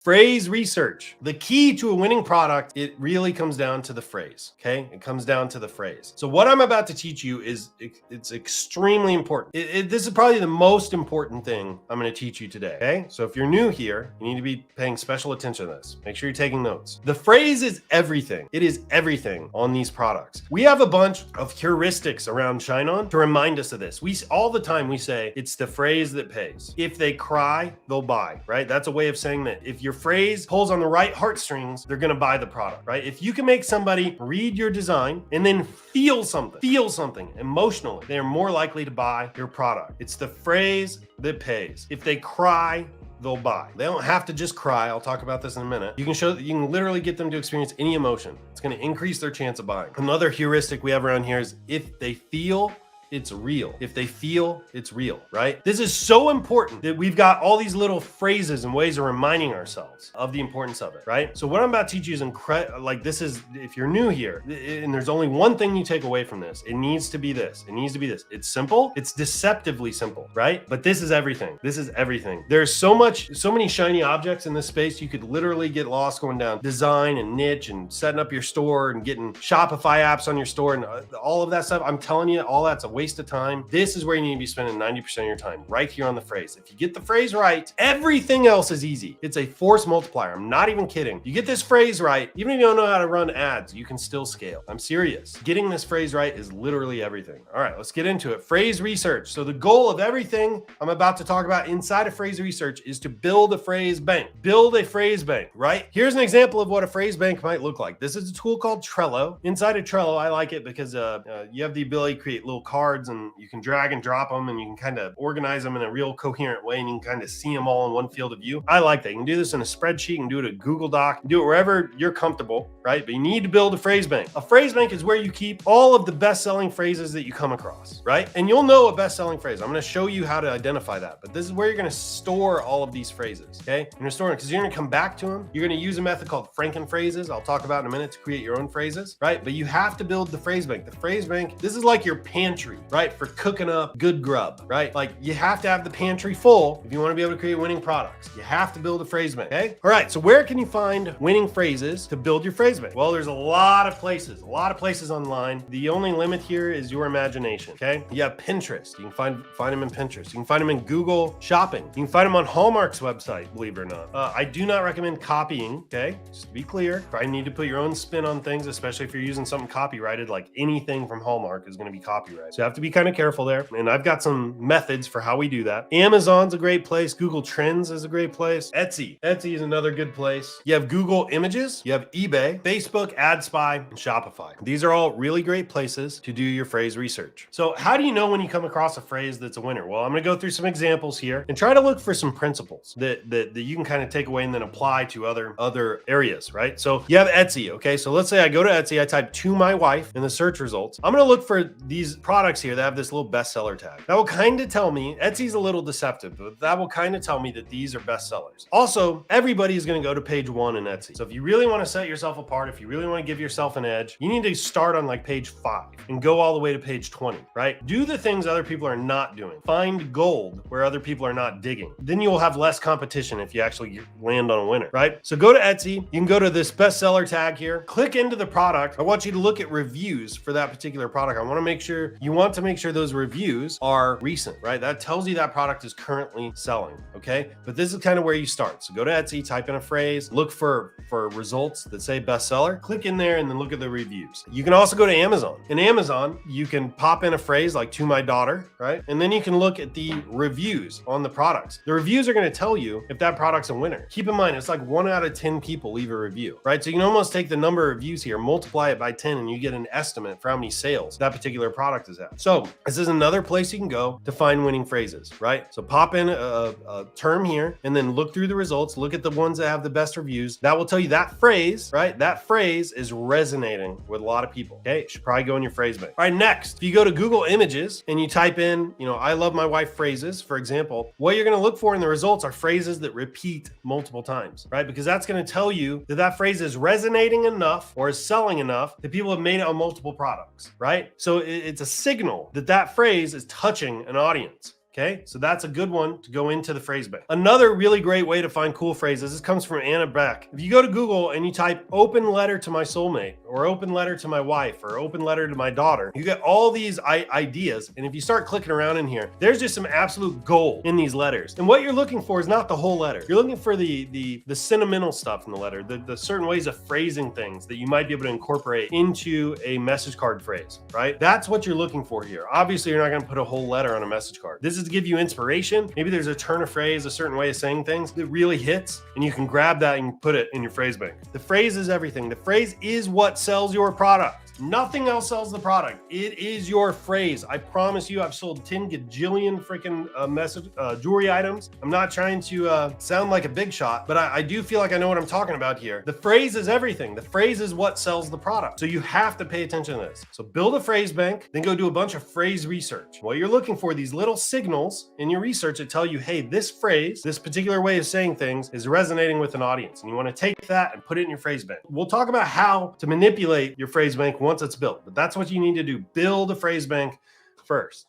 Phrase research. The key to a winning product, it really comes down to the phrase, okay? It comes down to the phrase. So what I'm about to teach you it's extremely important. This is probably the most important thing I'm gonna teach you today, okay? So if you're new here, you need to be paying special attention to this. Make sure you're taking notes. The phrase is everything. It is everything on these products. We have a bunch of heuristics around ShineOn to remind us of this. All the time we say, it's the phrase that pays. If they cry, they'll buy, right? That's a way of saying that if your phrase pulls on the right heartstrings, they're gonna buy the product, right? If you can make somebody read your design and then feel something emotionally, they're more likely to buy your product. It's the phrase that pays. If they cry, they'll buy. They don't have to just cry. I'll talk about this in a minute. You can literally get them to experience any emotion. It's gonna increase their chance of buying. Another heuristic we have around here is if they feel, it's real. If they feel, it's real, right? This is so important that we've got all these little phrases and ways of reminding ourselves of the importance of it, right? So what I'm about to teach you is this is, if you're new here, and there's only one thing you take away from this, it needs to be this. It needs to be this. It's simple. It's deceptively simple, right? But this is everything. This is everything. There's so many shiny objects in this space. You could literally get lost going down design and niche and setting up your store and getting Shopify apps on your store and all of that stuff. I'm telling you, all that's a waste of time. This is where you need to be spending 90% of your time, right here on the phrase. If you get the phrase right, everything else is easy. It's a force multiplier. I'm not even kidding. You get this phrase right, even if you don't know how to run ads, you can still scale. I'm serious. Getting this phrase right is literally everything. All right, let's get into it. Phrase research. So the goal of everything I'm about to talk about inside of phrase research is to build a phrase bank. Build a phrase bank, right? Here's an example of what a phrase bank might look like. This is a tool called Trello. Inside of Trello, I like it because you have the ability to create little cards and you can drag and drop them and you can kind of organize them in a real coherent way and you can kind of see them all in one field of view. I like that. You can do this in a spreadsheet, you can do it in a Google Doc, you can do it wherever you're comfortable, right? But you need to build a phrase bank. A phrase bank is where you keep all of the best-selling phrases that you come across, right? And you'll know a best-selling phrase. I'm going to show you how to identify that, but this is where you're going to store all of these phrases, okay? You're going to store them because you're going to come back to them. You're going to use a method called Franken phrases. I'll talk about in a minute to create your own phrases, right? But you have to build the phrase bank. The phrase bank, this is like your pantry, right? For cooking up good grub, right? Like you have to have the pantry full if you want to be able to create winning products. You have to build a phrase bank, okay? All right, so where can you find winning phrases to build your phrase bank? Well, there's a lot of places online. The only limit here is your imagination, okay? You have Pinterest. You can find them in Pinterest. You can find them in Google Shopping. You can find them on Hallmark's website, believe it or not. I do not recommend copying, okay? Just to be clear, probably need to put your own spin on things, especially if you're using something copyrighted, like anything from Hallmark is going to be copyrighted. So you have to be kind of careful there. And I've got some methods for how we do that. Amazon's a great place. Google Trends is a great place. Etsy is another good place. You have Google Images, you have eBay, Facebook, AdSpy, and Shopify. These are all really great places to do your phrase research. So how do you know when you come across a phrase that's a winner? Well, I'm going to go through some examples here and try to look for some principles that you can kind of take away and then apply to other areas, right? So you have Etsy, okay? So let's say I go to Etsy, I type "to my wife" in the search results. I'm going to look for these products here that have this little bestseller tag. That will kind of tell me, Etsy's a little deceptive, but that will kind of tell me that these are bestsellers. Also, everybody is going to go to page 1 in Etsy. So if you really want to set yourself apart, if you really want to give yourself an edge, you need to start on like page 5 and go all the way to page 20, right? Do the things other people are not doing. Find gold where other people are not digging. Then you will have less competition if you actually land on a winner, right? So go to Etsy. You can go to this bestseller tag here, click into the product. I want you to look at reviews for that particular product. You want to make sure those reviews are recent, right? That tells you that product is currently selling, okay? But this is kind of where you start. So go to Etsy, type in a phrase, look for results that say bestseller, click in there and then look at the reviews. You can also go to Amazon. In Amazon, you can pop in a phrase like "to my daughter," right? And then you can look at the reviews on the products. The reviews are going to tell you if that product's a winner. Keep in mind, it's like 1 out of 10 people leave a review, right? So you can almost take the number of reviews here, multiply it by 10, and you get an estimate for how many sales that particular product is at. So this is another place you can go to find winning phrases, right? So pop in a term here and then look through the results, look at the ones that have the best reviews. That will tell you that phrase, right? That phrase is resonating with a lot of people. Okay, it should probably go in your phrase bank. All right, next, if you go to Google Images and you type in, "I love my wife" phrases, for example, what you're going to look for in the results are phrases that repeat multiple times, right? Because that's going to tell you that that phrase is resonating enough or is selling enough that people have made it on multiple products, right? So it's a signal that that phrase is touching an audience. Okay, so that's a good one to go into the phrase bank. Another really great way to find cool phrases, this comes from Anna Beck. If you go to Google and you type open letter to my soulmate, or open letter to my wife, or open letter to my daughter, you get all these ideas. And if you start clicking around in here, there's just some absolute gold in these letters. And what you're looking for is not the whole letter. You're looking for the sentimental stuff in the letter, the certain ways of phrasing things that you might be able to incorporate into a message card phrase, right? That's what you're looking for here. Obviously, you're not going to put a whole letter on a message card. This is to give you inspiration. Maybe there's a turn of phrase, a certain way of saying things that really hits, and you can grab that and put it in your phrase bank. The phrase is everything. The phrase is what sells your product. Nothing else sells the product. It is your phrase. I promise you, I've sold 10 gajillion freaking jewelry items. I'm not trying to sound like a big shot, but I do feel like I know what I'm talking about here. The phrase is everything. The phrase is what sells the product. So you have to pay attention to this. So build a phrase bank, then go do a bunch of phrase research. What you're looking for, these little signals in your research that tell you, hey, this phrase, this particular way of saying things is resonating with an audience. And you want to take that and put it in your phrase bank. We'll talk about how to manipulate your phrase bank once it's built, but that's what you need to do. Build a phrase bank first.